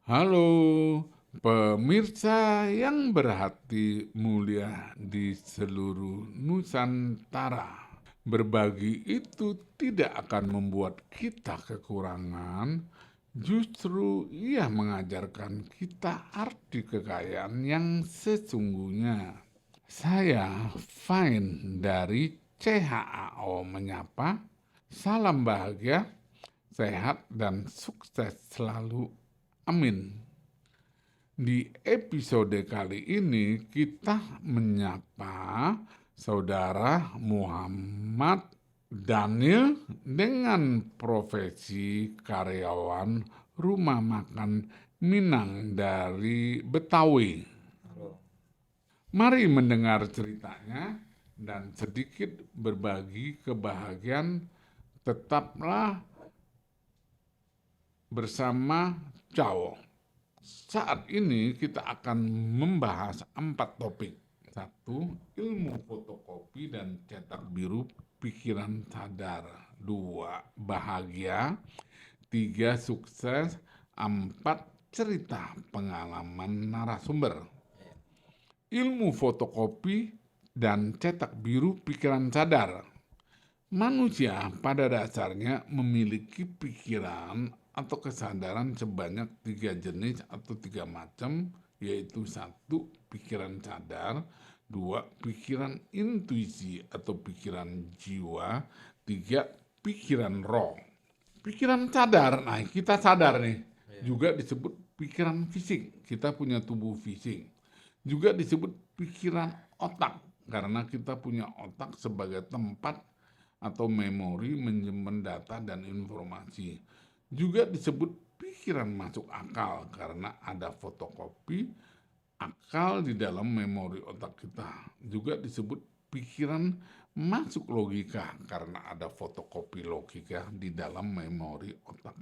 Halo, pemirsa yang berhati mulia di seluruh Nusantara. Berbagi itu tidak akan membuat kita kekurangan, justru ia mengajarkan kita arti kekayaan yang sesungguhnya. Saya Fine dari CHAO menyapa, salam bahagia, sehat dan sukses selalu. Amin. Di episode kali ini kita menyapa saudara Muhammad Daniel dengan profesi karyawan rumah makan Minang dari Betawi. Halo. Mari mendengar ceritanya dan sedikit berbagi kebahagiaan. Tetaplah bersama Cao. Saat ini kita akan membahas 4 topik. 1. Ilmu fotokopi dan cetak biru pikiran sadar. 2. Bahagia. 3. Sukses. 4. Cerita pengalaman narasumber. Ilmu fotokopi dan cetak biru pikiran sadar. Manusia pada dasarnya memiliki pikiran atau kesadaran sebanyak 3 jenis atau 3 macam, yaitu 1. Pikiran sadar, 2. Pikiran intuisi atau pikiran jiwa, 3. Pikiran roh. Pikiran sadar, nah kita sadar nih, juga disebut pikiran fisik, kita punya tubuh fisik. Juga disebut pikiran otak, karena kita punya otak sebagai tempat atau memori menyimpan data dan informasi. Juga disebut pikiran masuk akal karena ada fotokopi akal di dalam memori otak kita. Juga disebut pikiran masuk logika karena ada fotokopi logika di dalam memori otak.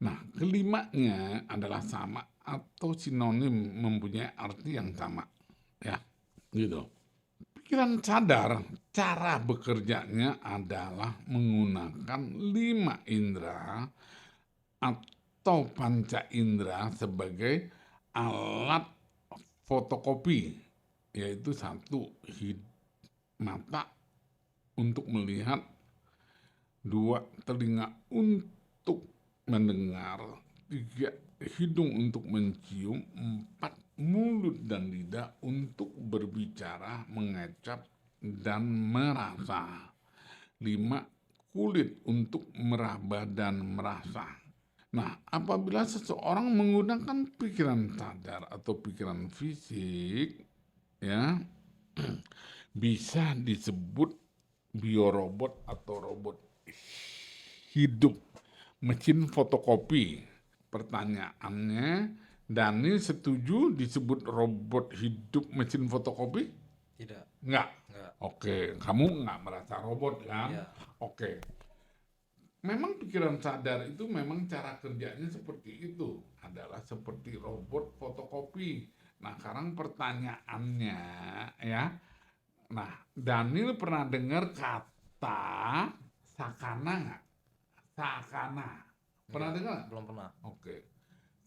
Nah, kelimanya adalah sama atau sinonim, mempunyai arti yang sama. Ya, gitu. Pikiran sadar, cara bekerjanya adalah menggunakan 5 indera atau panca indera sebagai alat fotokopi, yaitu 1. Mata untuk melihat, 2. Telinga untuk mendengar, 3. Hidung untuk mencium, 4. Mulut dan lidah untuk berbicara, mengecap, dan merasa, 5. Kulit untuk meraba dan merasa. Nah, apabila seseorang menggunakan pikiran sadar atau pikiran fisik, ya, bisa disebut biorobot atau robot hidup, mesin fotokopi. Pertanyaannya, Dani setuju disebut robot hidup mesin fotokopi? Tidak. Enggak. Enggak. Oke, kamu enggak merasa robot kan? Ya. Oke. Memang pikiran sadar itu memang cara kerjanya seperti itu, adalah seperti robot fotokopi. Nah, sekarang pertanyaannya, ya. Nah, Daniel pernah dengar kata sakana nggak? Sakana. Pernah Enggak. dengar? Belum pernah. Oke.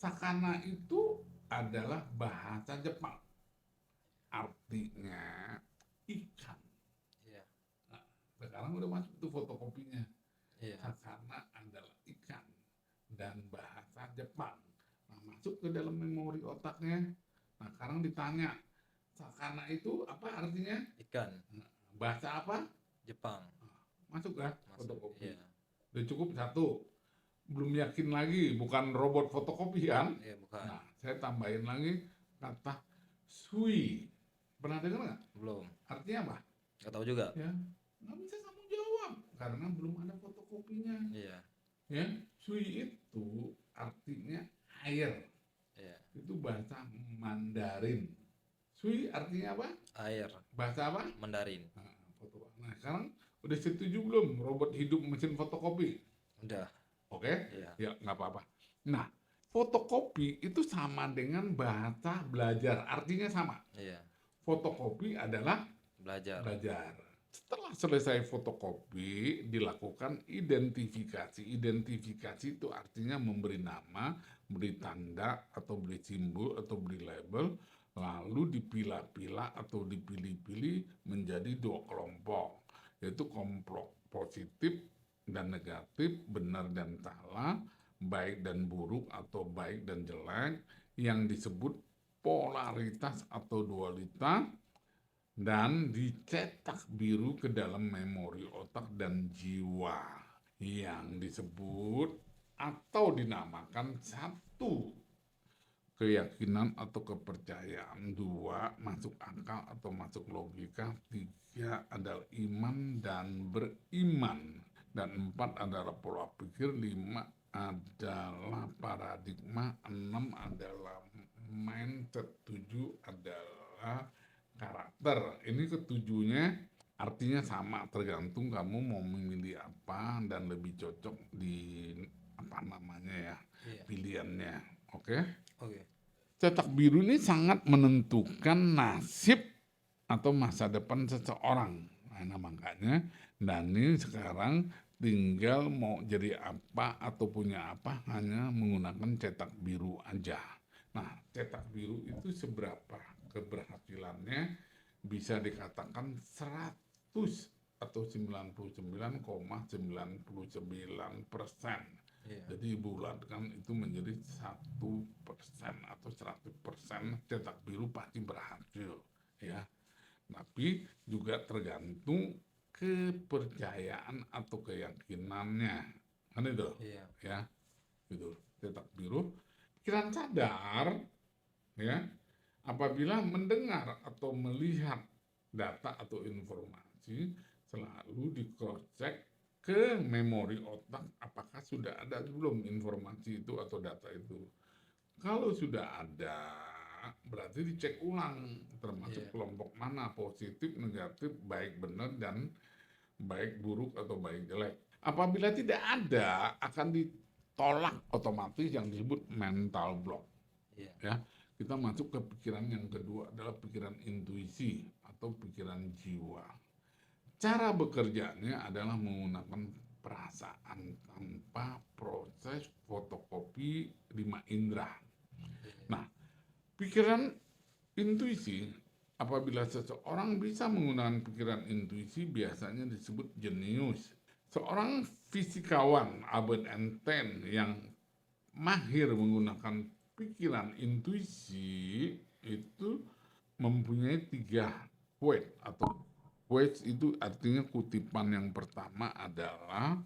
Sakana itu adalah bahasa Jepang. Artinya ikan. Iya. Nah, sekarang udah masuk tuh fotokopinya. Iya. Sakana adalah ikan dan bahasa Jepang. Nah, masuk ke dalam memori otaknya. Nah, sekarang ditanya, sakana itu apa artinya? Ikan. Nah, bahasa apa? Jepang. Masuk kan? Masuk. Fotokopi. Iya. Udah cukup 1. Belum yakin lagi, bukan robot fotokopi kan? Iya, bukan. Nah, saya tambahin lagi kata sui. Pernah dengar nggak? Belum. Artinya apa? Enggak tahu juga. Ya, nggak bisa kamu jawab karena belum ada fotokopinya. Iya. Ya, sui itu artinya air. Iya. Itu bahasa Mandarin. Sui artinya apa? Air. Bahasa apa? Mandarin. Nah, sekarang udah setuju belum robot hidup mesin fotokopi? Udah. Oke? Iya. Ya, nggak apa-apa. Nah, fotokopi itu sama dengan bahasa belajar. Artinya sama. Iya. Fotokopi adalah Belajar. belajar. Setelah selesai fotokopi, dilakukan identifikasi. Identifikasi itu artinya memberi nama, beri tanda, atau beri simbol, atau beri label, lalu dipilah-pilah atau dipilih-pilih menjadi 2 kelompok, yaitu kelompok positif dan negatif, benar dan salah, baik dan buruk atau baik dan jelek, yang disebut polaritas atau dualitas, dan dicetak biru ke dalam memori otak dan jiwa yang disebut atau dinamakan 1 keyakinan atau kepercayaan, 2 masuk akal atau masuk logika, 3 adalah iman dan beriman, dan 4 adalah pola pikir, 5 adalah paradigma, 6 adalah mindset, 7 adalah karakter. Ini ketujuhnya artinya sama, tergantung kamu mau memilih apa dan lebih cocok di apa namanya ya, Iya. pilihannya. Oke? Oke. Cetak biru ini sangat menentukan nasib atau masa depan seseorang. Nah, makanya Dani sekarang tinggal mau jadi apa atau punya apa hanya menggunakan cetak biru aja. Nah, cetak biru itu seberapa keberhasilannya bisa dikatakan 100 atau 99,99%. Iya. Jadi bulatkan itu menjadi 1% atau 100% cetak biru pasti berhasil, ya. Tapi juga tergantung kepercayaan atau keyakinannya, kan itu, Iya. ya, gitu. Cetak biru, pikiran sadar, ya, apabila mendengar atau melihat data atau informasi selalu di cross check ke memori otak apakah sudah ada belum informasi itu atau data itu. Kalau sudah ada, berarti dicek ulang termasuk Iya. kelompok mana, positif, negatif, baik benar, dan baik buruk atau baik jelek. Apabila tidak ada, akan ditolak otomatis yang disebut mental block. Iya. Ya, kita masuk ke pikiran yang kedua adalah pikiran intuisi atau pikiran jiwa. Cara bekerjanya adalah menggunakan perasaan tanpa proses fotokopi 5 indera. Nah, pikiran intuisi, apabila seseorang bisa menggunakan pikiran intuisi biasanya disebut jenius. Seorang fisikawan Albert Einstein yang mahir menggunakan pikiran intuisi itu mempunyai 3 quote atau quotes itu artinya kutipan. Yang pertama adalah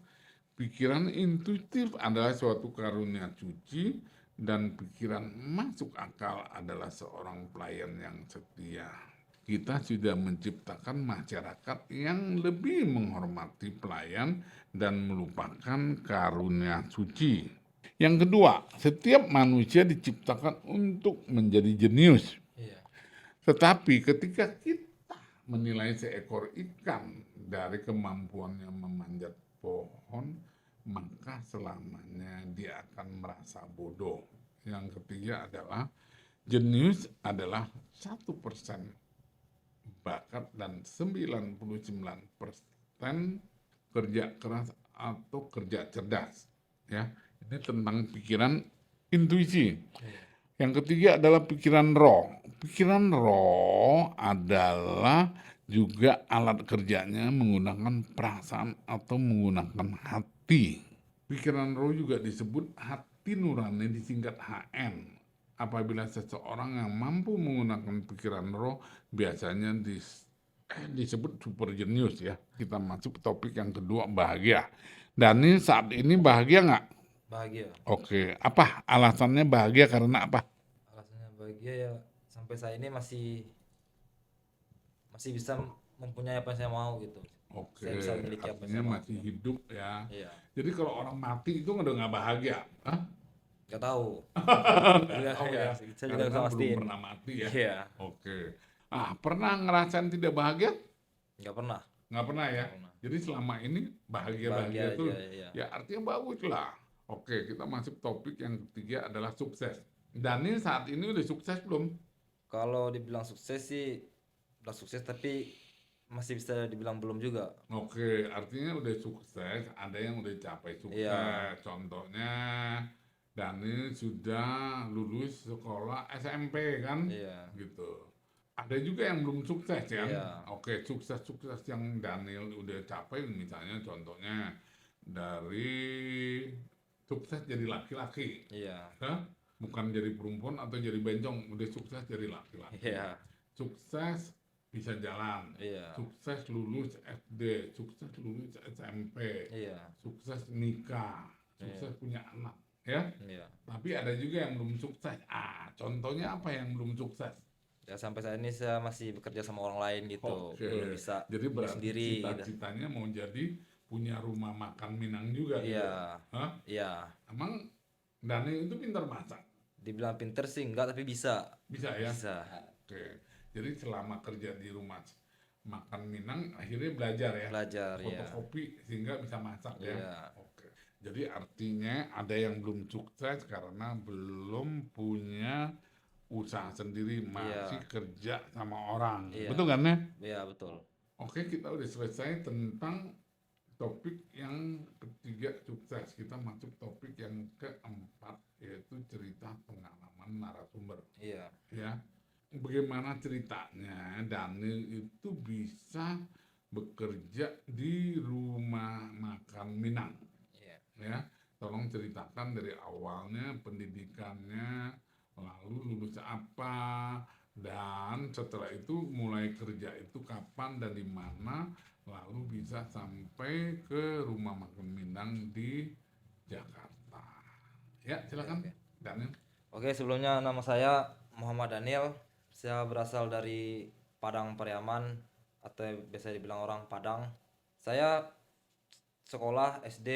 pikiran intuitif adalah suatu karunia suci dan pikiran masuk akal adalah seorang pelayan yang setia. Kita sudah menciptakan masyarakat yang lebih menghormati pelayan dan melupakan karunia suci. Yang kedua, setiap manusia diciptakan untuk menjadi jenius. Iya. Tetapi ketika kita menilai seekor ikan dari kemampuannya memanjat pohon, maka selamanya dia akan merasa bodoh. Yang ketiga adalah jenius adalah 1% bakat dan 99% kerja keras atau kerja cerdas. Ya, ini tentang pikiran intuisi. Iya. Yang ketiga adalah pikiran roh. Pikiran roh adalah juga alat kerjanya menggunakan perasaan atau menggunakan hati. Pikiran roh juga disebut hati nurani, disingkat HN. Apabila seseorang yang mampu menggunakan pikiran roh biasanya disebut super jenius, ya. Kita masuk topik yang kedua, bahagia. Dani saat ini bahagia nggak? Bahagia. Oke, apa alasannya bahagia karena apa? Alasannya bahagia ya sampai saat ini masih bisa mempunyai apa yang saya mau gitu. Oke, Saya bisa memiliki apa yang artinya saya mau. masih hidup ya. Iya. Jadi kalau orang mati itu udah nggak bahagia, hah? Gak tahu. Oh ya, Saya juga karena bisa belum mastiin. pernah mati ya. Iya. Oke. Pernah ngerasain tidak bahagia? Gak pernah. Nggak pernah ya. Nggak pernah. Jadi selama ini bahagia Bahagia tuh, aja, iya. ya artinya bagus lah. Oke, kita masuk topik yang ketiga adalah sukses. Dani saat ini udah sukses belum? Kalau dibilang sukses sih udah sukses tapi masih bisa dibilang belum juga. Oke, artinya udah sukses, ada yang udah capai Iya, sukses. Contohnya, Daniel sudah lulus sekolah SMP kan, iya, gitu. Ada juga yang belum sukses kan? iya, Oke, sukses-sukses yang Daniel udah capai, misalnya contohnya dari sukses jadi laki-laki, iya, Hah? Bukan jadi perempuan atau jadi bencong, udah sukses jadi laki-laki. iya, Sukses bisa jalan, iya, sukses lulus SD, sukses lulus SMP, iya, sukses nikah, iya, sukses punya anak, ya. iya. Tapi ada juga yang belum sukses. Contohnya apa yang belum sukses? Ya sampai saat ini saya masih bekerja sama orang lain gitu, Oke, belum bisa jadi punya berarti sendiri gitu. cita-citanya mau jadi punya rumah makan Minang juga Iya, gitu. Hah? iya. Emang Dani itu pintar masak? Dibilang pinter sih enggak, tapi bisa. Bisa ya? Bisa. Oke, jadi selama kerja di rumah makan Minang akhirnya belajar ya, Belajar ya. fotokopi sehingga bisa masak ya. Iya, Oke, jadi artinya ada yang belum sukses karena belum punya usaha sendiri, masih iya, kerja sama orang. iya, Betul kan ya? iya betul. Oke, kita udah selesai tentang topik yang ketiga sukses. Kita masuk topik yang keempat yaitu cerita pengalaman narasumber. Iya, Ya, bagaimana ceritanya Daniel itu bisa bekerja di rumah makan Minang? iya, Ya, tolong ceritakan dari awalnya pendidikannya, lalu lulus apa, dan setelah itu mulai kerja itu kapan dan di mana, lalu bisa sampai ke rumah makan Minang di Jakarta. Ya, iya, silakan oke. Daniel. Oke, sebelumnya nama saya Muhammad Daniel. Saya berasal dari Padang Pariaman atau biasa dibilang orang Padang. Saya sekolah SD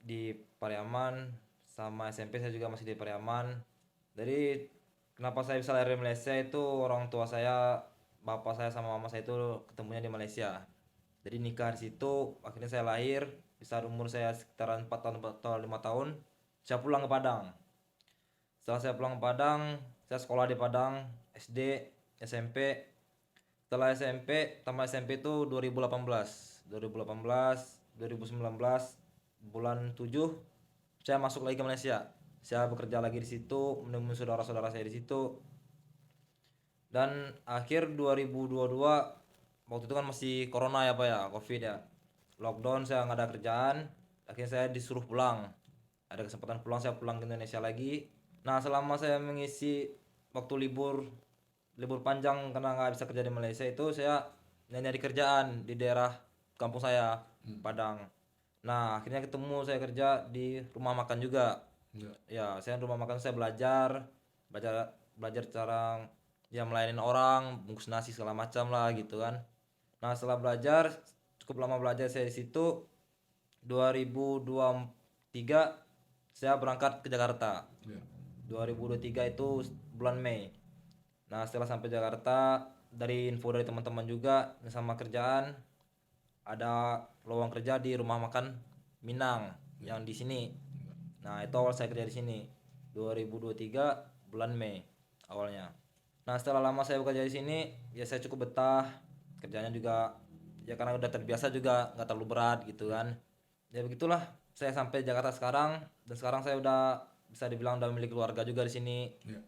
di Pariaman, sama SMP saya juga masih di Pariaman. Jadi kenapa saya bisa lahir di Malaysia itu orang tua saya, bapak saya sama mama saya itu ketemunya di Malaysia. Jadi nikah di situ, akhirnya saya lahir, bisa umur saya sekitaran 4 tahun atau 5 tahun, saya pulang ke Padang. Setelah saya pulang ke Padang, saya sekolah di Padang, SD, SMP. Setelah SMP, tamat SMP itu 2018. 2018, 2019, bulan 7, saya masuk lagi ke Malaysia. Saya bekerja lagi di situ, menemui saudara-saudara saya di situ. Dan akhir 2022, waktu itu kan masih corona ya Pak ya, Covid ya. Lockdown, saya nggak ada kerjaan, akhirnya saya disuruh pulang. Ada kesempatan pulang, saya pulang ke Indonesia lagi. Nah, selama saya mengisi waktu libur libur panjang karena nggak bisa kerja di Malaysia itu, saya nyari kerjaan di daerah kampung saya, Padang. Nah, akhirnya ketemu, saya kerja di rumah makan juga. Ya. Ya, saya di rumah makan, saya belajar belajar cara ya melayani orang, bungkus nasi segala macam lah gitu kan. Nah, setelah belajar, cukup lama belajar saya di situ, 2023 saya berangkat ke Jakarta. Ya. 2023 itu bulan Mei. Nah, setelah sampai Jakarta, dari info dari teman-teman juga sama kerjaan, ada lowong kerja di rumah makan Minang yang di sini. Nah, itu awal saya kerja di sini. 2023 bulan Mei awalnya. Nah, setelah lama saya bekerja di sini, ya saya cukup betah. Kerjanya juga ya karena udah terbiasa juga, nggak terlalu berat gitu kan. Ya begitulah, saya sampai Jakarta sekarang, dan sekarang saya udah bisa dibilang udah memiliki keluarga juga di sini. Ya.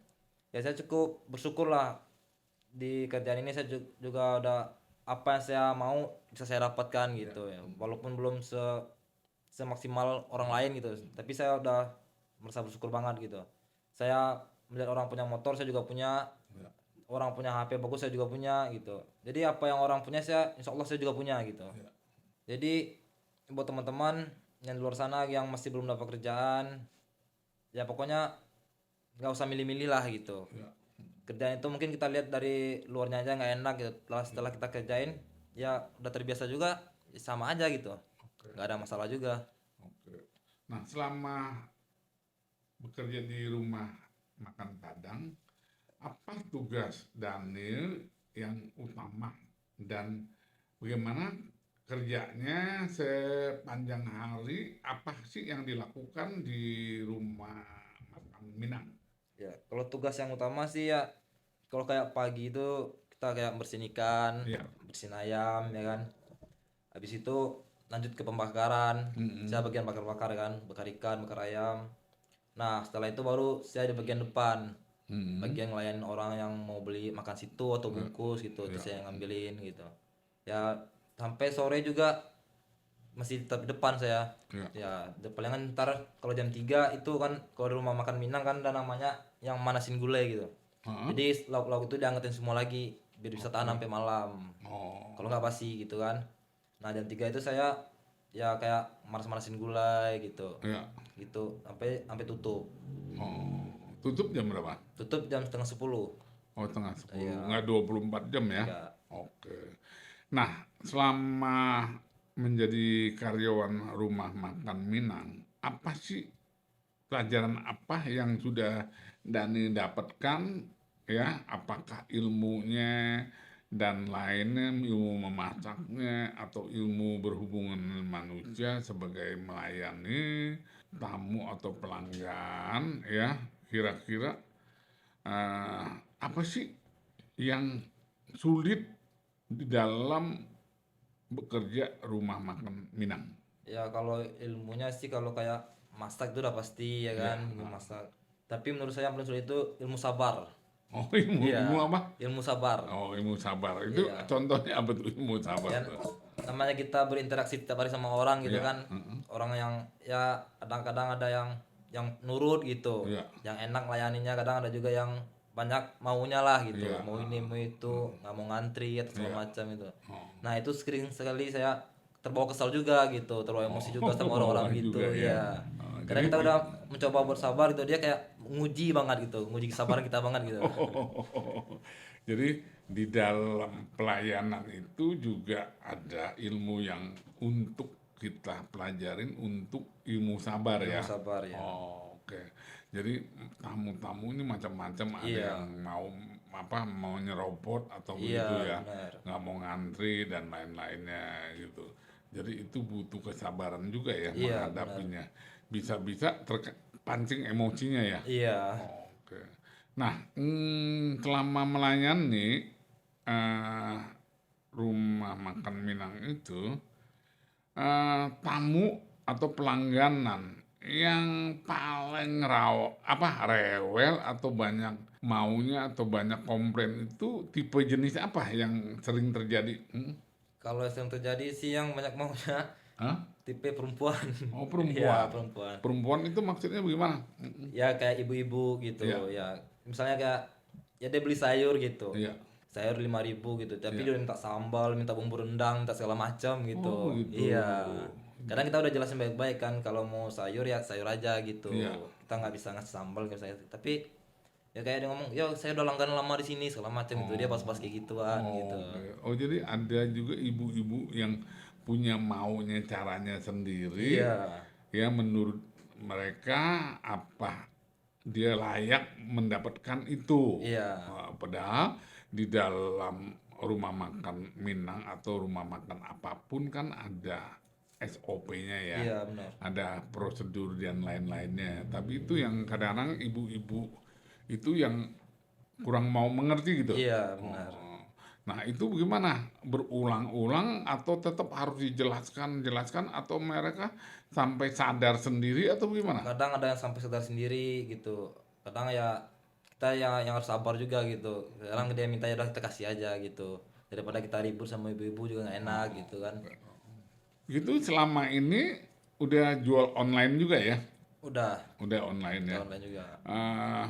Ya saya cukup bersyukur lah, di kerjaan ini saya juga udah apa yang saya mau bisa saya dapatkan gitu ya, walaupun belum semaksimal orang lain gitu, tapi saya udah merasa bersyukur banget gitu. Saya melihat orang punya motor, saya juga punya. Ya. Orang punya HP bagus, saya juga punya gitu. Jadi apa yang orang punya, saya insya Allah saya juga punya gitu. Ya. Jadi buat teman-teman yang di luar sana yang masih belum dapat kerjaan, ya pokoknya nggak usah milih-milih lah gitu. Ya. Kerjaan itu mungkin kita lihat dari luarnya aja nggak enak gitu, setelah kita kerjain ya udah terbiasa juga, ya sama aja gitu, Oke. nggak ada masalah juga. Oke. Nah, selama bekerja di rumah makan Padang, apa tugas Daniel yang utama dan bagaimana kerjanya sepanjang hari? Apa sih yang dilakukan di rumah makan Minang? Ya kalau tugas yang utama sih ya, kalau kayak pagi itu kita kayak bersihin ikan, Ya. bersihin ayam ya kan. Habis itu lanjut ke pembakaran. Saya bagian bakar-bakar kan, bakar ikan, bakar ayam. Nah, setelah itu baru saya di bagian depan. Bagian ngelayanin orang yang mau beli makan situ atau bungkus gitu, itu saya yang ngambilin gitu. Ya, sampai sore juga masih tetap di depan saya. Ya. Ya, palingan ntar kalau jam 3 itu kan kalau di rumah makan Minang kan ada namanya yang manasin gulai gitu. Heeh. Jadi lauk-lauk itu diangetin semua lagi biar bisa tahan sampai malam. Oh, Kalau nggak basi gitu kan. Nah, jam 3 itu saya ya kayak manas-manasin gulai gitu. ya. Gitu sampai sampai tutup. Oh, tutup jam berapa? Tutup jam setengah 10. Oh, tengah 10, Iya. nggak 24 jam ya? Enggak. Oke. Nah, selama menjadi karyawan rumah makan Minang, apa sih pelajaran apa yang sudah Dani dapatkan ya? Apakah ilmunya dan lainnya, ilmu memasaknya atau ilmu berhubungan dengan manusia sebagai melayani tamu atau pelanggan ya? Kira-kira apa sih yang sulit di dalam bekerja rumah makan Minang? Ya kalau ilmunya sih kalau kayak masak itu udah pasti ya kan, ilmu masak. Tapi menurut saya yang paling sulit itu ilmu sabar. Oh, ilmu Iya, apa? ilmu sabar. Oh, ilmu sabar. Itu Iya. contohnya apa tuh ilmu sabar Ya, tuh? namanya kita berinteraksi setiap hari sama orang gitu Iya, kan. Orang yang ya kadang-kadang ada yang nurut gitu. iya, Yang enak layaninya, kadang ada juga yang banyak maunya lah gitu. iya. Mau ini, mau itu, nggak mau ngantri atau segala macam itu. Oh, Nah, itu sering sekali saya terbawa kesal juga gitu, terbawa emosi juga sama orang-orang gitu juga ya. ya. Oh, Karena jadi kita udah mencoba bersabar gitu, dia kayak nguji banget gitu, nguji kesabaran kita banget gitu. jadi di dalam pelayanan itu juga ada ilmu yang untuk kita pelajarin untuk ilmu sabar ya. Ilmu sabar ya. Oh, oke. Jadi tamu-tamu ini macam-macam, ada Iya. yang mau nyerobot atau Iya, begitu ya, benar. nggak mau ngantri dan lain-lainnya gitu. Jadi itu butuh kesabaran juga ya Iya, menghadapinya. Bisa-bisa terpancing emosinya ya. Iya. Oke. Nah, selama melayani eh, rumah makan Minang itu, tamu atau pelangganan yang paling rewel atau banyak maunya atau banyak komplain itu tipe jenis apa yang sering terjadi? Kalau yang terjadi sih yang banyak maunya Hah? tipe perempuan. Oh, Iya, perempuan. perempuan. Perempuan itu maksudnya bagaimana? Ya kayak ibu-ibu gitu Iya. ya. Misalnya kayak ya dia beli sayur gitu. Iya. Sayur 5.000 gitu, tapi Iya. dia minta sambal, minta bumbu rendang, minta segala macam gitu. Oh, gitu. Iya. Kadang kita udah jelasin baik-baik kan kalau mau sayur ya sayur aja gitu. Iya. Kita nggak bisa ngasih sambal nggak bisa. Tapi ya kayak dia ngomong, "Ya, saya udah langganan lama di sini," segala macam gitu. Dia pas-pas kayak gituan gitu. Oke. Oh, jadi ada juga ibu-ibu yang punya maunya caranya sendiri, Iya. ya menurut mereka apa dia layak mendapatkan itu. Iya. Padahal di dalam rumah makan Minang atau rumah makan apapun kan ada SOP-nya ya, Iya, benar. ada prosedur dan lain-lainnya. Tapi itu yang kadang-kadang ibu-ibu itu yang kurang mau mengerti gitu. Iya, benar. Nah, itu bagaimana? Berulang-ulang atau tetap harus jelaskan atau mereka sampai sadar sendiri atau bagaimana? Kadang ada yang sampai sadar sendiri gitu. Kadang ya kita yang harus sabar juga gitu. Kadang dia minta ya udah kita kasih aja gitu. Daripada kita ribut sama ibu-ibu juga nggak enak gitu kan. Gitu selama ini udah jual online juga ya? Udah Udah online ya. online juga.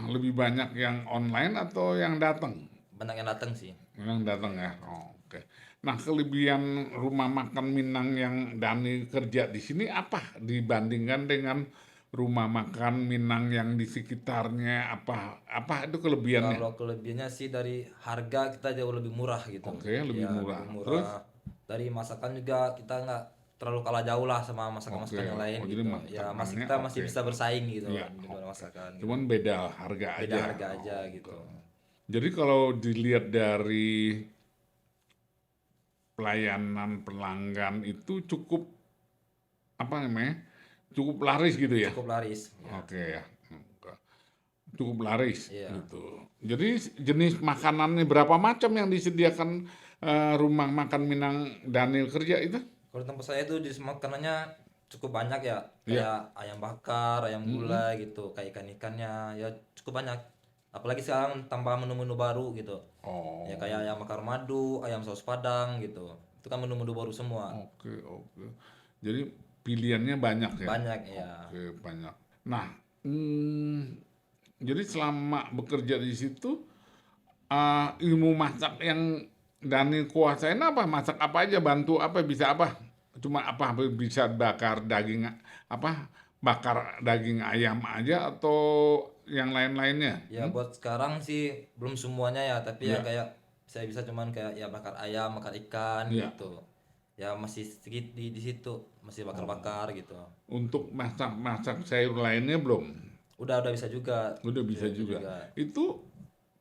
Lebih banyak yang online atau yang datang? Banyak yang datang sih. Yang datang ya. Oh, oke. Nah, kelebihan rumah makan Minang yang Dani kerja di sini apa dibandingkan dengan rumah makan Minang yang di sekitarnya, apa itu kelebihannya? Kalau kelebihannya sih dari harga kita jauh lebih murah gitu. Oke, lebih Ya, murah. lebih Terus? murah. Dari masakan juga kita nggak terlalu kalah jauh lah sama masakan-masakan Oke, yang lain oh, gitu. jadi Ya masih masakannya kita masih oke. bisa bersaing gitu Iya, kan di dalam masakan. Cuman beda harga Beda aja. harga aja gitu. Jadi kalau dilihat dari pelayanan pelanggan itu cukup apa namanya? Cukup laris gitu ya. Cukup laris. Ya. Oke ya. Cukup laris Iya. gitu. Jadi jenis makanannya berapa macam yang disediakan rumah makan Minang Daniel kerja itu? Kalau di tempat saya itu di makanannya cukup banyak ya, Iya. kayak ayam bakar, ayam Mm-mm. gulai gitu, kayak ikan-ikannya ya cukup banyak. Apalagi sekarang tambah menu-menu baru gitu. Ya Oh, kayak ayam bakar madu, ayam saus padang gitu. Itu kan menu-menu baru semua. oke, oke. Jadi pilihannya banyak ya? Banyak ya. Oke, banyak. Nah, hmm, jadi selama bekerja di situ, ilmu masak yang Dani kuasain apa? Masak apa aja? Bantu apa? Bisa apa? Cuma apa? Bisa bakar daging apa? Bakar daging ayam aja atau yang lain-lainnya? Ya buat sekarang sih belum semuanya ya, tapi ya Ya, kayak saya bisa cuman kayak ya bakar ayam, bakar ikan ya. gitu. Ya masih sedikit di situ, masih bakar-bakar gitu. Untuk masak-masak sayur lainnya belum? Udah bisa juga. Udah bisa Itu juga. juga. Itu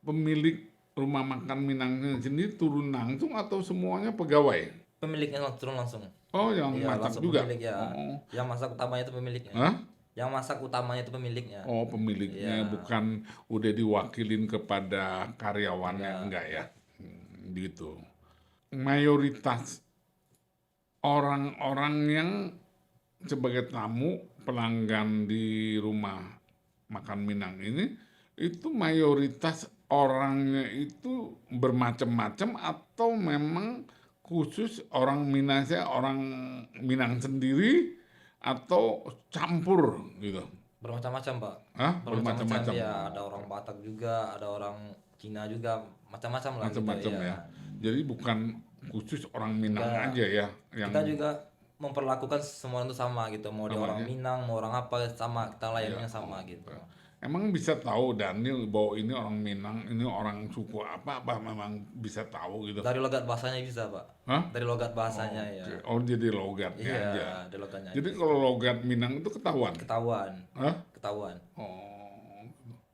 pemilik rumah makan Minangnya sendiri turun langsung atau semuanya pegawai? Pemiliknya turun langsung. Oh, yang Iya, masak langsung juga? pemilik ya. Oh, Yang masak utamanya itu pemiliknya. hah? Yang masak utamanya itu pemiliknya. Oh, pemiliknya Iya, bukan udah diwakilin kepada karyawannya, enggak. enggak ya? Gitu. Mayoritas orang-orang yang sebagai tamu pelanggan di rumah makan Minang ini itu mayoritas orangnya itu bermacam-macam atau memang khusus orang Minangnya orang Minang sendiri atau campur gitu? Bermacam-macam, Pak. Hah? Bermacam-macam Bermacam-macam. ya. Oh, Ada orang Batak juga, ada orang Cina juga, macam-macam lah gitu macam-macam ya. ya. Jadi bukan khusus orang Minang Enggak. aja ya yang Kita juga memperlakukan semua itu sama gitu. Mau dia orang namanya. Minang, mau orang apa sama, kita Ya, layannya sama oh. gitu. Emang bisa tahu Daniel bahwa ini orang Minang, ini orang suku apa memang bisa tahu gitu. Dari logat bahasanya bisa, Pak. Hah? Dari logat bahasanya ya. Oke. Oh, jadi logatnya Iya, aja. dari logatnya Jadi aja. kalau logat Minang itu ketahuan. Ketahuan, Hah? ketahuan. Oh.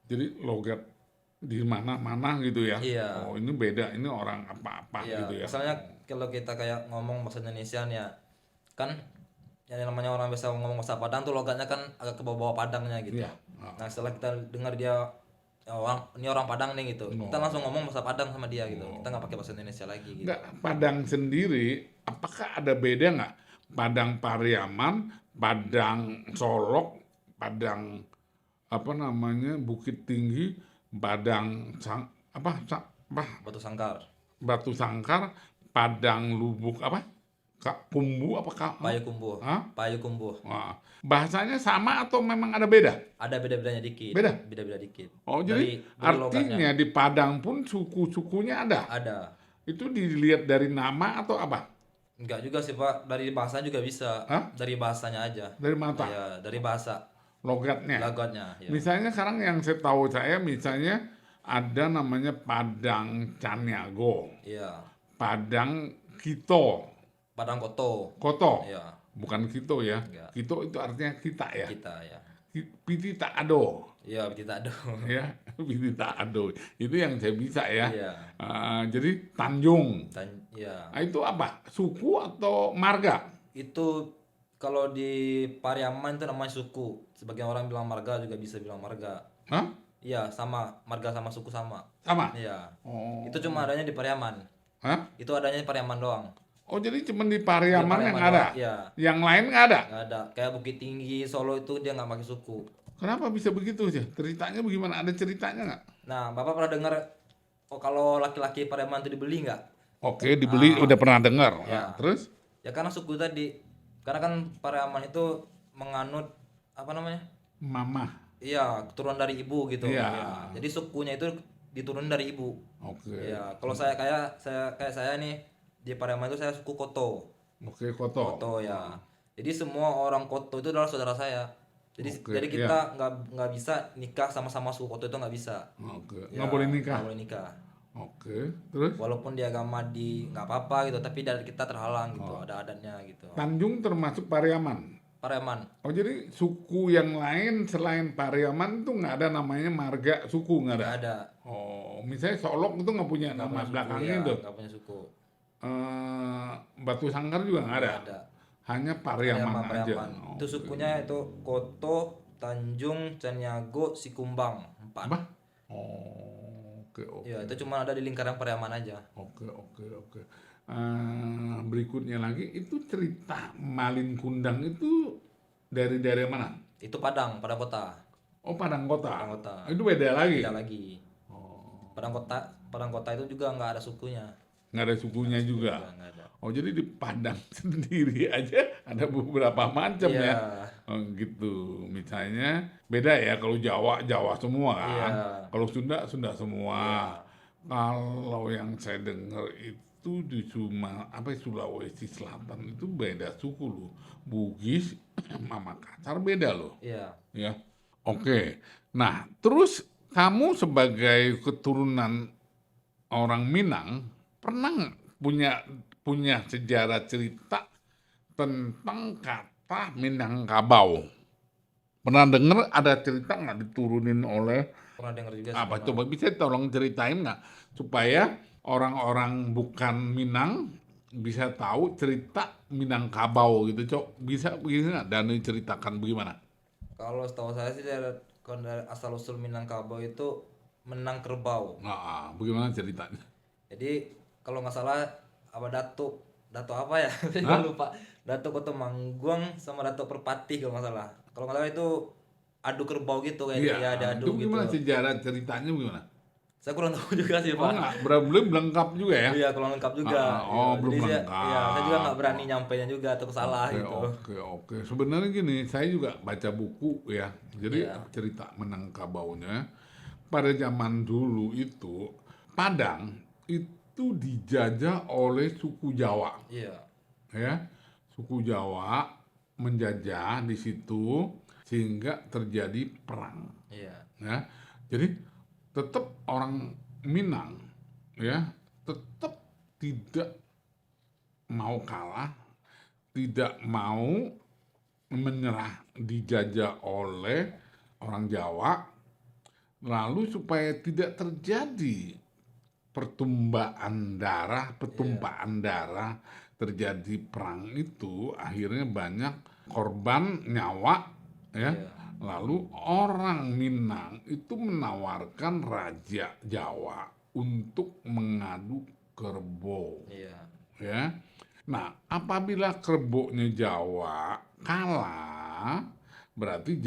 Jadi logat di mana-mana gitu ya. Iya. Oh, ini beda, ini orang apa-apa Iya, gitu ya. misalnya kalau kita kayak ngomong bahasa Indonesia nih ya, kan yang namanya orang biasa ngomong bahasa Padang tuh logatnya kan agak ke bawah Padangnya gitu. Iya. Ah. Nah, setelah kita dengar dia "Ya, ini orang Padang nih gitu, kita Oh. langsung ngomong bahasa Padang sama dia gitu. Kita nggak pakai bahasa Indonesia lagi gitu. Enggak, Padang sendiri, apakah ada beda nggak? Padang Pariaman, Padang Solok, Padang apa namanya Bukit Tinggi, Padang apa Batu Sangkar, Batu Sangkar, Padang Lubuk apa Kak Kumbu apa Kak? Payakumbuh, Hah? Payakumbuh. Wah, bahasanya sama atau memang ada beda? Ada beda-bedanya dikit, Beda. beda-beda dikit. Oh, jadi Dari logatnya artinya di Padang pun suku-sukunya ada. ada. Itu dilihat dari nama atau apa? Enggak juga sih Pak, dari bahasa juga bisa. Hah? Dari bahasanya aja. Dari mata, Iya, dari bahasa logatnya. logatnya ya. Misalnya sekarang yang saya tahu saya misalnya ada namanya Padang Caniago, Iya, Padang Kito, Padang Koto. Koto, Iya, bukan Kito ya. enggak Kito itu artinya kita ya. kita ya. Pitita Ado, Iya, kita ada. ya. Pitita Ado. Itu yang saya bisa ya. Iya. Jadi Tanjung. Dan ya, Nah, itu apa? Suku atau marga? itu kalau di Pariaman itu namanya suku. Sebagian orang bilang marga juga bisa bilang marga. Hah? Iya, sama marga sama suku sama. Sama? Iya. Oh. Itu cuma adanya di Pariaman. Hah? Itu adanya di Pariaman doang. Oh, jadi cuma di Di Pariaman yang Pariaman ada? doang. Iya, Yang lain nggak ada? nggak ada. Kayak Bukit Tinggi, Solo itu dia nggak pakai suku. Kenapa bisa begitu sih? Ceritanya bagaimana? Ada ceritanya nggak? Nah, Bapak pernah dengar oh kalau laki-laki Pariaman itu dibeli nggak? Oke, dibeli udah pernah dengar. Ya. Nah, terus? Ya karena suku tadi. Karena kan Pariaman itu menganut apa namanya? Mama. Iya, keturunan dari ibu gitu. Iya. Ya. Jadi sukunya itu diturunin dari ibu. Oke. Iya, kalau saya nih di Pariaman itu saya suku Koto. Oke, Koto. Koto ya. Jadi semua orang Koto itu adalah saudara saya. Jadi Oke, jadi kita nggak bisa nikah sama-sama suku Koto itu nggak bisa. Oke. Ya, Nggak boleh nikah. nggak boleh nikah. Oke. Terus? Walaupun di agama di nggak apa-apa gitu, tapi dari kita terhalang gitu, ada adatnya gitu. Tanjung termasuk Pariaman. Pariaman Oh, jadi suku yang lain selain Pariaman tuh nggak ada namanya marga suku nggak ada? nggak ada. Oh, misalnya Solok itu nggak punya Nggak nama punya suku, belakangnya ya, itu. nggak punya suku. Batu Sangkar juga nggak ada. Nggak ada. Hanya Pariaman aja. Pariaman. Itu Oke. sukunya itu Koto, Tanjung, Caniago, Sikumbang. 4. Apa? Oh. Oke, oke. Ya itu cuma ada di lingkaran Pariaman aja. Oke, oke, oke. Berikutnya lagi itu cerita Malin Kundang itu dari daerah mana? Itu Padang, Padang Kota. Oh, Padang Kota. Padang Kota. Itu beda lagi. Beda lagi. Padang Kota itu juga nggak ada sukunya. Nggak ada sukunya juga. Nggak ada. Oh, jadi di Padang sendiri aja ada beberapa macam Iya. ya. Oh, gitu. Misalnya beda ya, kalau Jawa Jawa semua kan. Iya. Kalau Sunda Sunda semua. Kalau yang saya dengar itu di Sulawesi Selatan itu beda suku loh. Bugis sama Makassar beda loh. Iya. Ya. Oke. Nah, terus kamu sebagai keturunan orang Minang pernah nggak punya sejarah cerita tentang kata Minangkabau? Pernah dengar ada cerita nggak diturunin oleh Pernah dengar juga sih. apa? Coba bisa tolong ceritain nggak supaya orang-orang bukan Minang bisa tahu cerita Minangkabau gitu, Cok. Bisa nggak Dani ceritakan bagaimana? Kalau setahu saya sih kalau dari asal usul Minangkabau itu menang kerbau. Nah, bagaimana ceritanya? Jadi kalau nggak salah apa Datuk apa ya? Saya Hah? lupa. Datuk Koto Mangguang sama Datuk Perpati kalau nggak salah. Kalau nggak salah itu adu kerbau gitu kayaknya, Iya, ya ada itu adu gitu. gimana sejarah ceritanya bagaimana? Saya kurang tahu juga sih Oh Pak. enggak, belum lengkap juga ya? Iya kurang lengkap juga. Oh, Iya, belum jadi lengkap. saya juga nggak berani nyampainya juga atau salah Oke, gitu. oke, oke. Sebenarnya gini, saya juga baca buku ya. Jadi Iya. cerita Minangkabaunya pada zaman dulu itu Padang itu dijajah oleh suku Jawa, Iya. ya. Suku Jawa menjajah di situ sehingga terjadi perang, Iya. ya. Jadi tetap orang Minang ya tetap tidak mau kalah, tidak mau menyerah dijajah oleh orang Jawa, lalu supaya tidak terjadi pertumpahan darah, terjadi perang itu akhirnya banyak korban nyawa ya. Iya. Lalu orang Minang itu menawarkan Raja Jawa untuk mengadu kerbau Iya. ya. Nah, apabila kerbaunya Jawa kalah, berarti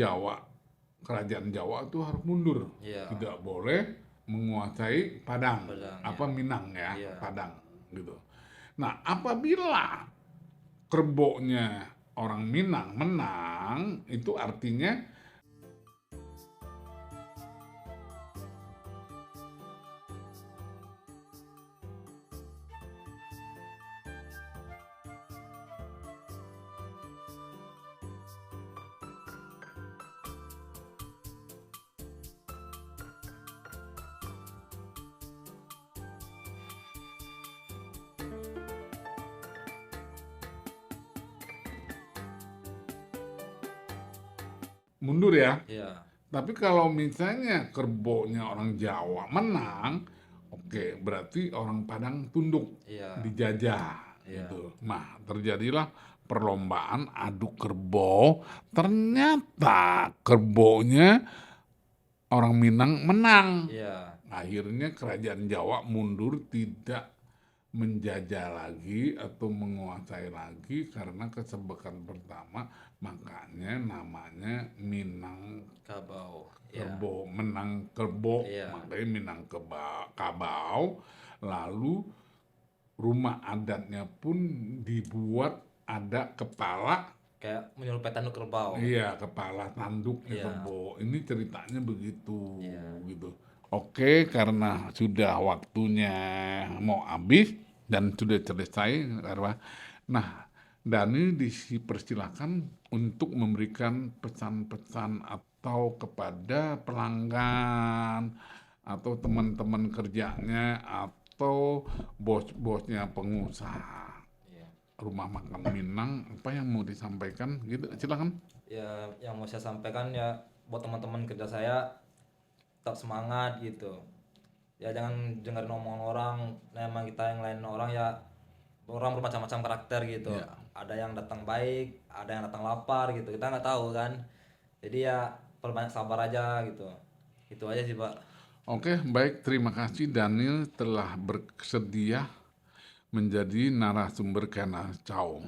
kerajaan Jawa itu harus mundur. Iya. Tidak boleh menguasai Padang, Padang, apa ya. Minang ya, Iya. Padang gitu. Nah, apabila kerbaunya orang Minang menang, itu artinya mundur ya. Iya. Tapi kalau misalnya kerbaunya orang Jawa menang, oke, berarti orang Padang tunduk, Iya. dijajah Iya. gitu. Nah, terjadilah perlombaan adu kerbau. Ternyata kerbaunya orang Minang menang. Iya. Akhirnya kerajaan Jawa mundur, tidak menjajah lagi atau menguasai lagi karena kesebekan pertama, makanya namanya Kabau. Iya. Minangkabau, menang kerbau, Iya. makanya Minangkabau. Lalu rumah adatnya pun dibuat ada kepala. Kayak menyerupai tanduk kerbau. Iya, kepala tanduknya Iya. kerbau. Ini ceritanya begitu, Iya. gitu. Oke, karena sudah waktunya mau habis dan sudah selesai, Arwah. Nah, Dani dipersilakan untuk memberikan pesan-pesan atau kepada pelanggan atau teman-teman kerjanya atau bos-bosnya pengusaha Iya. rumah makan Minang, apa yang mau disampaikan gitu, silakan. Ya yang mau saya sampaikan ya buat teman-teman kerja saya tetap semangat gitu. Ya jangan dengerin omongan orang. Nah, emang kita yang lain orang ya orang bermacam-macam karakter gitu. Iya. Ada yang datang baik, ada yang datang lapar gitu. Kita nggak tahu kan. Jadi ya perbanyak sabar aja gitu. Itu aja sih Pak. Oke, baik. Terima kasih Daniel telah bersedia menjadi narasumber Kena Chow.